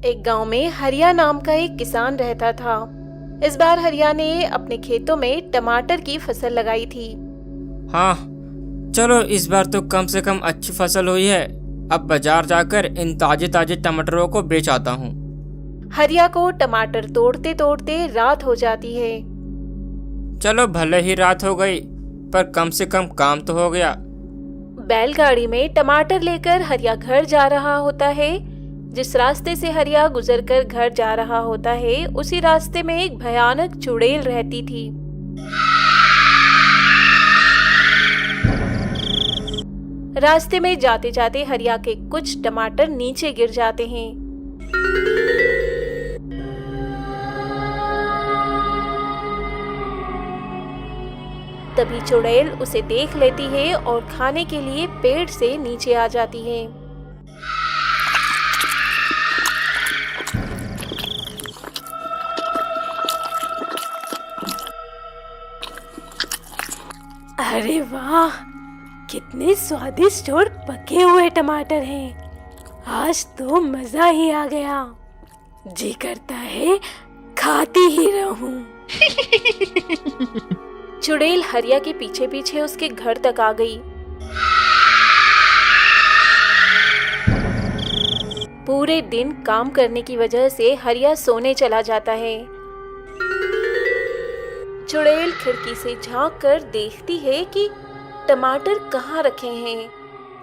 एक गांव में हरिया नाम का एक किसान रहता था। इस बार हरिया ने अपने खेतों में टमाटर की फसल लगाई थी। हाँ, चलो इस बार तो कम से कम अच्छी फसल हुई है। अब बाजार जाकर इन ताजे ताजे टमाटरों को बेच आता हूँ। हरिया को टमाटर तोड़ते तोड़ते रात हो जाती है। चलो भले ही रात हो गई, पर कम से कम काम तो हो गया। बैलगाड़ी में टमाटर लेकर हरिया घर जा रहा होता है। जिस रास्ते से हरिया गुजरकर घर जा रहा होता है, उसी रास्ते में एक भयानक चुड़ैल रहती थी। रास्ते में जाते जाते हरिया के कुछ टमाटर नीचे गिर जाते हैं। तभी चुड़ैल उसे देख लेती है और खाने के लिए पेड़ से नीचे आ जाती है। अरे वाह, कितने स्वादिष्ट और पके हुए टमाटर हैं। आज तो मजा ही आ गया। जी करता है खाती ही रहूं। चुड़ैल हरिया के पीछे पीछे उसके घर तक आ गई। पूरे दिन काम करने की वजह से हरिया सोने चला जाता है। चुड़ैल खिड़की से झांक कर देखती है कि टमाटर कहाँ रखे हैं।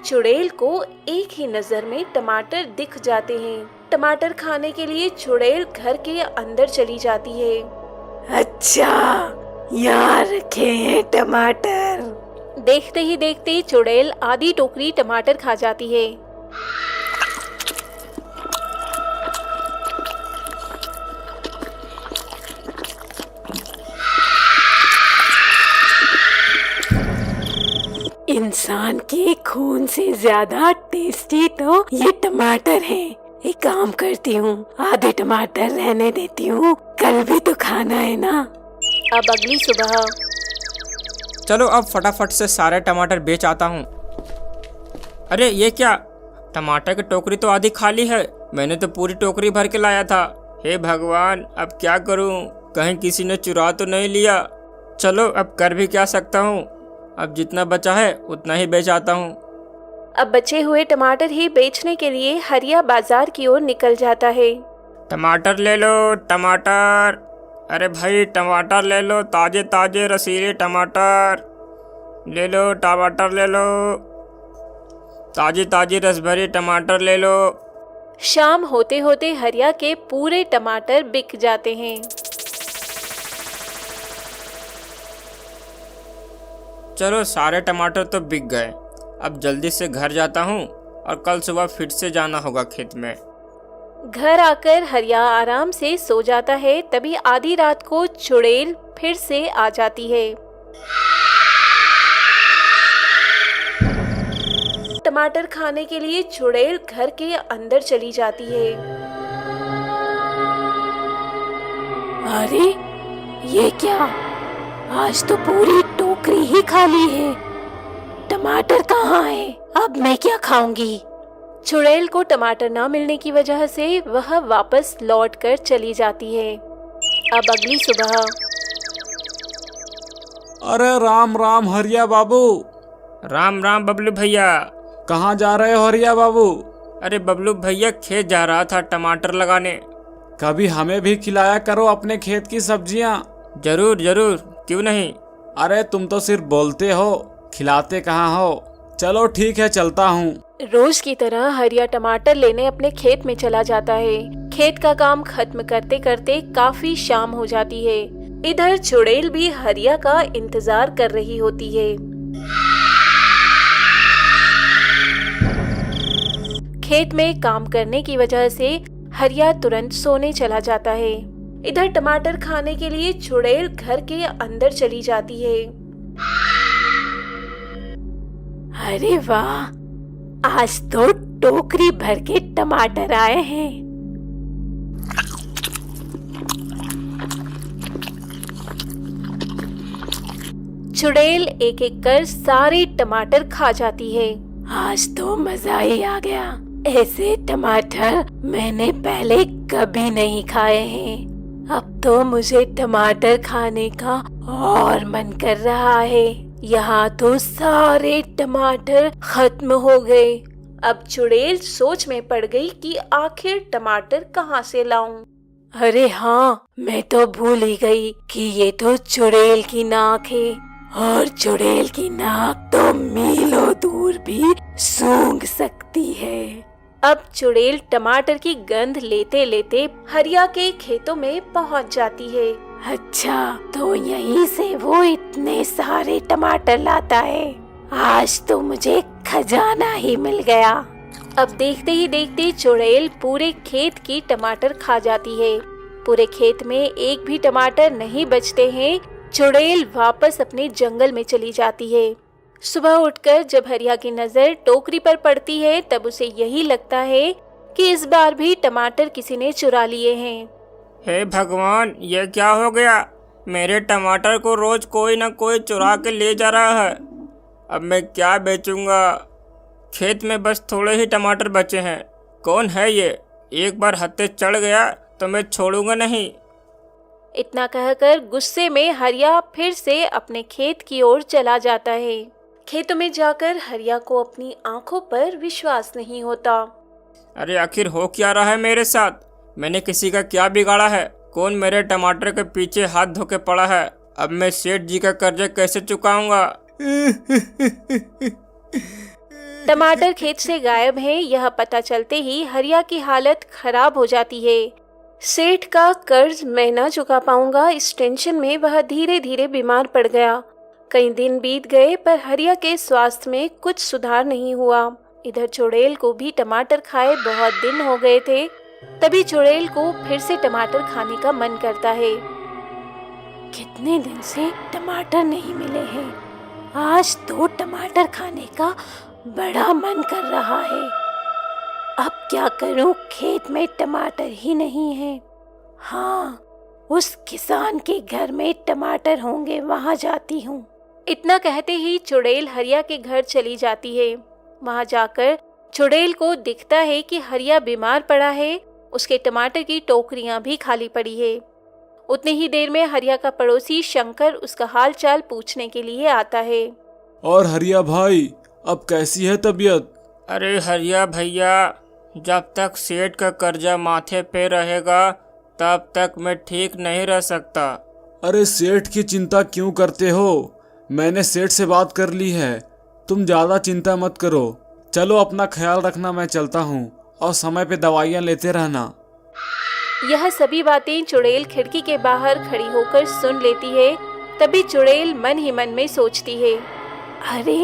चुड़ैल को एक ही नजर में टमाटर दिख जाते हैं। टमाटर खाने के लिए चुड़ैल घर के अंदर चली जाती है। अच्छा, यहाँ रखे हैं टमाटर। देखते ही देखते चुड़ैल आधी टोकरी टमाटर खा जाती है। इंसान के खून से ज्यादा टेस्टी तो ये टमाटर है। एक काम करती हूँ, आधे टमाटर रहने देती हूँ, कल भी तो खाना है ना। अब अगली सुबह। चलो अब फटाफट से सारे टमाटर बेच आता हूँ। अरे ये क्या, टमाटर की टोकरी तो आधी खाली है। मैंने तो पूरी टोकरी भर के लाया था। हे भगवान, अब क्या करूँ, कहीं किसी ने चुरा तो नहीं लिया। चलो अब कर भी क्या सकता हूँ। अब जितना बचा है उतना ही बेच आता हूँ। अब बचे हुए टमाटर ही बेचने के लिए हरिया बाजार की ओर निकल जाता है। टमाटर ले लो, टमाटर। अरे भाई टमाटर ले लो, ताजे ताजे रसीले टमाटर ले लो। टमाटर ले लो, ताजी ताजी रस भरी टमाटर ले लो। शाम होते होते हरिया के पूरे टमाटर बिक जाते हैं। चलो सारे टमाटर तो बिक गए। अब जल्दी से घर जाता हूँ और कल सुबह फिर से जाना होगा खेत में। घर आकर हरिया आराम से सो जाता है। तभी आधी रात को चुड़ैल फिर से आ जाती है। टमाटर खाने के लिए चुड़ैल घर के अंदर चली जाती है। अरे ये क्या, आज तो पूरी टोकरी ही खाली है। टमाटर कहाँ है? अब मैं क्या खाऊंगी? चुड़ैल को टमाटर न मिलने की वजह से वह वापस लौट कर चली जाती है। अब अगली सुबह। अरे राम राम हरिया बाबू। राम राम बबलू भैया। कहाँ जा रहे हो हरिया बाबू? अरे बबलू भैया, खेत जा रहा था टमाटर लगाने। कभी हमें भी खिलाया करो अपने खेत की सब्जियाँ। जरूर जरूर, क्यों नहीं। अरे तुम तो सिर्फ बोलते हो, खिलाते कहाँ हो। चलो ठीक है, चलता हूँ। रोज की तरह हरिया टमाटर लेने अपने खेत में चला जाता है। खेत का काम खत्म करते करते काफी शाम हो जाती है। इधर चुड़ैल भी हरिया का इंतजार कर रही होती है। खेत में काम करने की वजह से हरिया तुरंत सोने चला जाता है। इधर टमाटर खाने के लिए चुड़ैल घर के अंदर चली जाती है। अरे वाह, आज तो टोकरी भर के टमाटर आए हैं। चुड़ैल एक एक कर सारे टमाटर खा जाती है। आज तो मजा ही आ गया। ऐसे टमाटर मैंने पहले कभी नहीं खाए हैं। अब तो मुझे टमाटर खाने का और मन कर रहा है। यहाँ तो सारे टमाटर खत्म हो गए। अब चुड़ैल सोच में पड़ गई कि आखिर टमाटर कहाँ से लाऊं। अरे हाँ, मैं तो भूल ही गई कि ये तो चुड़ैल की नाक है, और चुड़ैल की नाक तो मीलों दूर भी सूंघ सकती है। अब चुड़ैल टमाटर की गंध लेते लेते हरिया के खेतों में पहुंच जाती है। अच्छा, तो यहीं से वो इतने सारे टमाटर लाता है। आज तो मुझे खजाना ही मिल गया। अब देखते ही देखते चुड़ैल पूरे खेत की टमाटर खा जाती है। पूरे खेत में एक भी टमाटर नहीं बचते हैं। चुड़ैल वापस अपने जंगल में चली जाती है। सुबह उठकर जब हरिया की नजर टोकरी पर पड़ती है, तब उसे यही लगता है कि इस बार भी टमाटर किसी ने चुरा लिए हैं। हे भगवान, ये क्या हो गया? मेरे टमाटर को रोज कोई ना कोई चुरा के ले जा रहा है। अब मैं क्या बेचूंगा? खेत में बस थोड़े ही टमाटर बचे हैं। कौन है ये? एक बार हत्थे चढ़ गया तो मैं छोड़ूंगा नहीं। इतना कहकर गुस्से में हरिया फिर से अपने खेत की ओर चला जाता है। खेतों में जाकर हरिया को अपनी आंखों पर विश्वास नहीं होता। अरे आखिर हो क्या रहा है मेरे साथ? मैंने किसी का क्या बिगाड़ा है? कौन मेरे टमाटर के पीछे हाथ धो के पड़ा है? अब मैं सेठ जी का कर्जा कैसे चुकाऊंगा? टमाटर खेत से गायब है, यह पता चलते ही हरिया की हालत खराब हो जाती है। सेठ का कर्ज मैं ना चुका पाऊंगा, इस टेंशन में वह धीरे धीरे बीमार पड़ गया। कई दिन बीत गए पर हरिया के स्वास्थ्य में कुछ सुधार नहीं हुआ। इधर चुड़ैल को भी टमाटर खाए बहुत दिन हो गए थे। तभी चुड़ैल को फिर से टमाटर खाने का मन करता है। कितने दिन से टमाटर नहीं मिले हैं, आज तो टमाटर खाने का बड़ा मन कर रहा है। अब क्या करूं, खेत में टमाटर ही नहीं है। हाँ, उस किसान के घर में टमाटर होंगे, वहां जाती हूँ। इतना कहते ही चुड़ैल हरिया के घर चली जाती है। वहां जाकर चुड़ैल को दिखता है कि हरिया बीमार पड़ा है, उसके टमाटर की टोकरियां भी खाली पड़ी है। उतनी ही देर में हरिया का पड़ोसी शंकर उसका हाल चाल पूछने के लिए आता है। और हरिया भाई, अब कैसी है तबीयत? अरे हरिया भैया, जब तक सेठ का कर्जा माथे पे रहेगा तब तक मैं ठीक नहीं रह सकता। अरे सेठ की चिंता क्यों करते हो? मैंने सेठ से बात कर ली है, तुम ज्यादा चिंता मत करो। चलो अपना ख्याल रखना, मैं चलता हूँ, और समय पे दवाइयाँ लेते रहना। यह सभी बातें चुड़ैल खिड़की के बाहर खड़ी होकर सुन लेती है। तभी चुड़ैल मन ही मन में सोचती है, अरे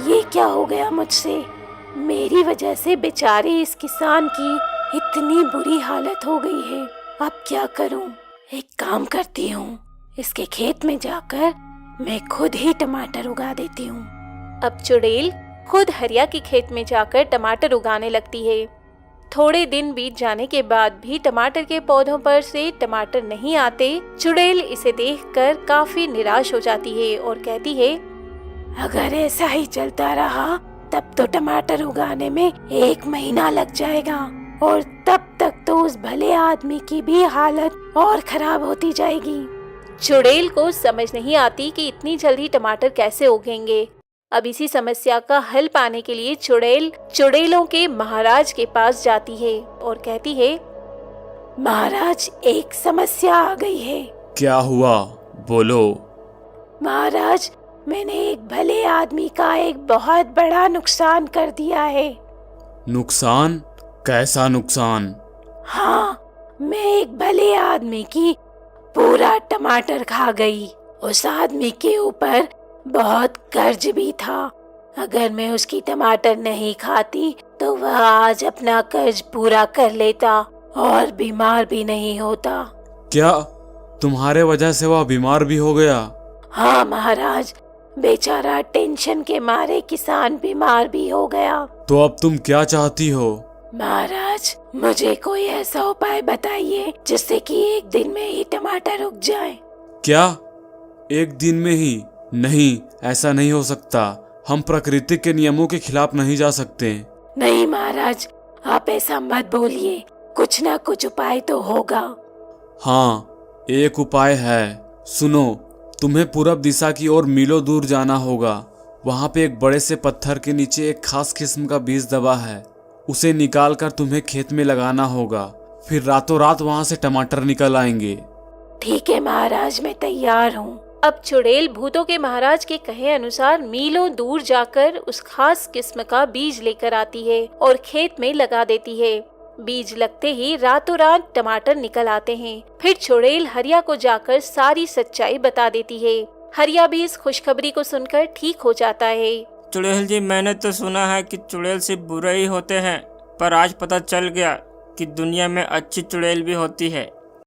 ये क्या हो गया मुझसे? मेरी वजह से बेचारे इस किसान की इतनी बुरी हालत हो गई है। अब क्या करूं? एक काम करती हूँ, इसके खेत में जाकर मैं खुद ही टमाटर उगा देती हूँ। अब चुड़ैल खुद हरिया के खेत में जाकर टमाटर उगाने लगती है। थोड़े दिन बीत जाने के बाद भी टमाटर के पौधों पर से टमाटर नहीं आते। चुड़ैल इसे देखकर काफी निराश हो जाती है और कहती है, अगर ऐसा ही चलता रहा तब तो टमाटर उगाने में 1 महीना लग जाएगा, और तब तक तो उस भले आदमी की भी हालत और खराब होती जाएगी। चुड़ैल को समझ नहीं आती कि इतनी जल्दी टमाटर कैसे उगेंगे। अब इसी समस्या का हल पाने के लिए चुड़ैल चुड़ैलों के महाराज के पास जाती है और कहती है, महाराज, एक समस्या आ गई है। क्या हुआ? बोलो। महाराज, मैंने एक भले आदमी का एक बहुत बड़ा नुकसान कर दिया है। नुकसान? कैसा नुकसान? हाँ, मैं एक भले आदमी की पूरा टमाटर खा गई। उस आदमी के ऊपर बहुत कर्ज भी था। अगर मैं उसकी टमाटर नहीं खाती तो वह आज अपना कर्ज पूरा कर लेता और बीमार भी नहीं होता। क्या तुम्हारे वजह से वह बीमार भी हो गया? हाँ महाराज, बेचारा टेंशन के मारे किसान बीमार भी हो गया। तो अब तुम क्या चाहती हो? महाराज, मुझे कोई ऐसा उपाय बताइए जिससे कि 1 दिन में ही टमाटर उग जाए। क्या 1 दिन में ही? नहीं, ऐसा नहीं हो सकता। हम प्रकृति के नियमों के खिलाफ नहीं जा सकते। नहीं महाराज, आप ऐसा मत बोलिए, कुछ ना कुछ उपाय तो होगा। हाँ, एक उपाय है। सुनो, तुम्हें पूरब दिशा की ओर मीलों दूर जाना होगा। वहाँ पे एक बड़े से पत्थर के नीचे एक खास किस्म का बीज दबा है। उसे निकाल कर तुम्हें खेत में लगाना होगा। फिर रातों रात वहाँ से टमाटर निकल आएंगे। ठीक है महाराज, मैं तैयार हूँ। अब चुड़ैल भूतों के महाराज के कहे अनुसार मीलों दूर जाकर उस खास किस्म का बीज लेकर आती है और खेत में लगा देती है। बीज लगते ही रातों रात टमाटर निकल आते हैं। फिर चुड़ैल हरिया को जाकर सारी सच्चाई बता देती है। हरिया भी इस खुशखबरी को सुनकर ठीक हो जाता है। चुड़ैल जी, मैंने तो सुना है कि चुड़ैल सिर्फ बुरे ही होते हैं, पर आज पता चल गया कि दुनिया में अच्छी चुड़ैल भी होती है।